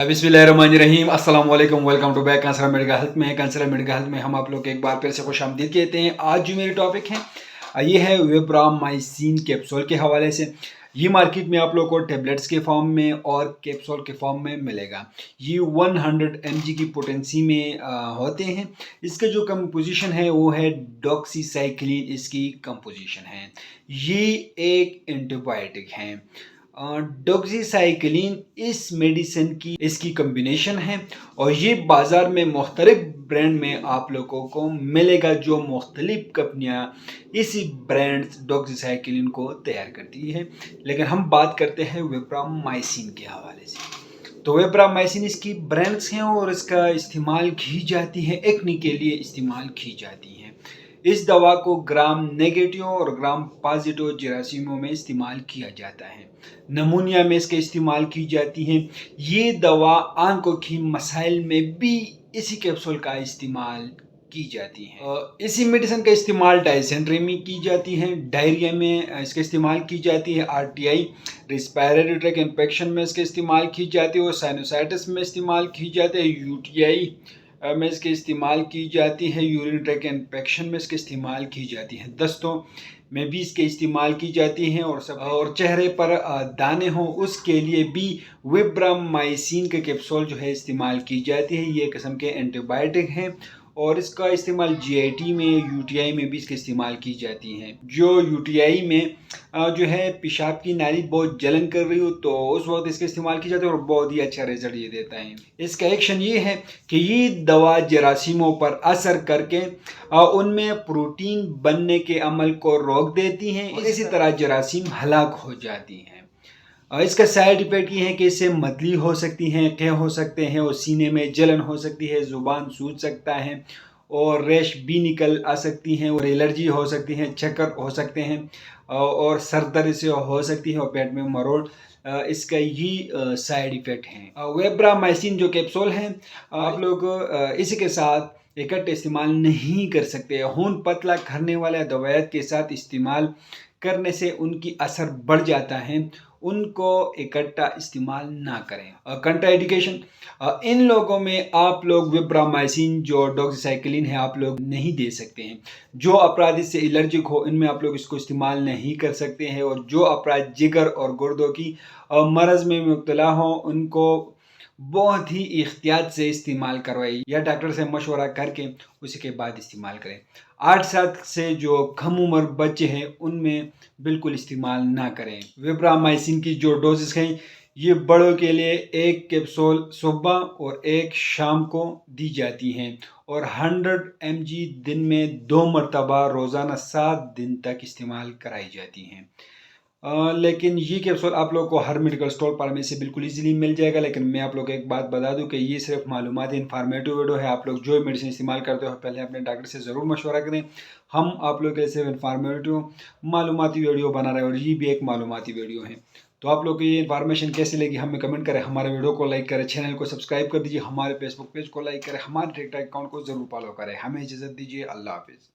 बिस्मिल्लाहिर्रहमानिर्रहीम अस्सलाम वालेकुम। वेलकम टू बैक कांसरा मेडिकल हेल्थ में। कांसरा मेडिकल हेल्थ में हम आप लोग एक बार फिर से खुशामदीद कहते हैं। आज जो मेरे टॉपिक है ये है वेब्रामाइसिन कैप्सूल के हवाले से। ये मार्केट में आप लोग को टेबलेट्स के फॉर्म में और कैप्सूल के फॉर्म में मिलेगा। ये 100 mg की पोटेंसी में होते हैं। इसका जो कंपोजिशन है वो है डॉक्सीसाइक्लिन, इसकी कंपोजिशन है। ये एक एंटीबायोटिक है। डॉक्सीसाइक्लिन इस मेडिसिन की इसकी कम्बिनेशन है और ये बाज़ार में मुख्तलिफ ब्रांड में आप लोगों को मिलेगा, जो मुख्तलिफ कंपनियाँ इसी ब्रांड डॉक्सीसाइक्लिन को तैयार करती है। लेकिन हम बात करते हैं वेब्रामाइसिन के हवाले से। तो वेब्रामाइसिन इसकी ब्रांड्स हैं और इसका इस्तेमाल की जाती है, एक्ने के लिए इस्तेमाल की जाती है। इस दवा को ग्राम नेगेटिव और ग्राम पॉजिटिव जरासीमों में इस्तेमाल किया जाता है। नमूनिया में इसका इस्तेमाल की जाती है। ये दवा आंखों की मसाइल में भी इसी कैप्सूल का इस्तेमाल की जाती है। इसी मेडिसिन का इस्तेमाल डायसेंट्री में की जाती है, डायरिया में इसका इस्तेमाल की जाती है, आरटीआई रेस्पिरेटरी ट्रैक इन्फेक्शन में इसका इस्तेमाल की जाती है और साइनोसाइटिस में इस्तेमाल की जाती है, यूटीआई में इसके इस्तेमाल की जाती है, यूरिन ट्रैक इन्फेक्शन में इसके इस्तेमाल की जाती है, दस्तों में भी इसके इस्तेमाल की जाती हैं और चेहरे पर दाने हों उसके लिए भी वेब्रामाइसिन के कैप्सूल जो है इस्तेमाल की जाती है। ये किस्म के एंटीबायोटिक हैं और इसका इस्तेमाल जीआईटी में, यूटीआई में भी इसका इस्तेमाल की जाती है। जो यूटीआई में जो है पेशाब की नाली बहुत जलन कर रही हो तो उस वक्त इसका इस्तेमाल की जाती है और बहुत ही अच्छा रिजल्ट ये देता है। इसका एक्शन ये है कि ये दवा जरासीमों पर असर करके उनमें प्रोटीन बनने के अमल को रोक देती हैं, इसी तरह जरासीम हलाक हो जाती हैं। इसका साइड इफेक्ट ये है कि इससे मतली हो सकती हैं, कह हो सकते हैं और सीने में जलन हो सकती है, ज़ुबान सूज सकता है और रैश भी निकल आ सकती हैं और एलर्जी हो सकती है, चक्कर हो सकते हैं और सर दर्द से हो सकती है और पेट में मरोड़, इसका ये साइड इफ़ेक्ट हैं। वेब्रामाइसिन जो कैप्सूल हैं आप लोग इसी के साथ इकट्ठे इस्तेमाल नहीं कर सकते। खून पतला करने वाले दवाइयात के साथ इस्तेमाल करने से उनकी असर बढ़ जाता है, उनको इकट्ठा इस्तेमाल ना करें। कंट्रा इंडिकेशन, इन लोगों में आप लोग वेब्रामाइसिन जो डॉक्सीसाइक्लिन है आप लोग नहीं दे सकते हैं। जो अपराध इससे एलर्जिक हो इनमें आप लोग इसको इस्तेमाल नहीं कर सकते हैं और जो अपराध जिगर और गुर्दों की मरज़ में मुब्तला हो उनको बहुत ही एहतियात से इस्तेमाल करवाइए या डॉक्टर से मशवरा करके उसी के बाद इस्तेमाल करें। 8 साल से जो कम उम्र बच्चे हैं उनमें बिल्कुल इस्तेमाल ना करें। वेब्रामाइसिन की जो डोजेस हैं ये बड़ों के लिए 1 कैप्सूल सुबह और 1 शाम को दी जाती हैं और 100 mg दिन में 2 मरतबा रोज़ाना 7 दिन तक इस्तेमाल कराई जाती हैं। लेकिन ये कैप्सूल आप लोग को हर मेडिकल स्टोर पर में से बिल्कुल इजीली मिल जाएगा। लेकिन मैं आप लोग को एक बात बता दूं कि ये सिर्फ मालूमाती इन्फॉर्मेटिव वीडियो है। आप लोग जो मेडिसिन इस्तेमाल करते हो पहले अपने डॉक्टर से ज़रूर मशवरा करें। हम आप लोग के लिए सिर्फ इन्फॉर्मेटिव मालूमाती वीडियो बना रहे हैं और ये भी एक मालूमाती वीडियो है। तो आप लोग को ये इन्फॉर्मेशन कैसे लगी हमें कमेंट करें, हमारे वीडियो को लाइक करें, चैनल को सब्सक्राइब कर दीजिए, हमारे फेसबुक पेज को लाइक करें, हमारे टिकटॉक अकाउंट को ज़रूर फॉलो करें। हमें इजाज़त दीजिए, अल्लाह हाफिज़।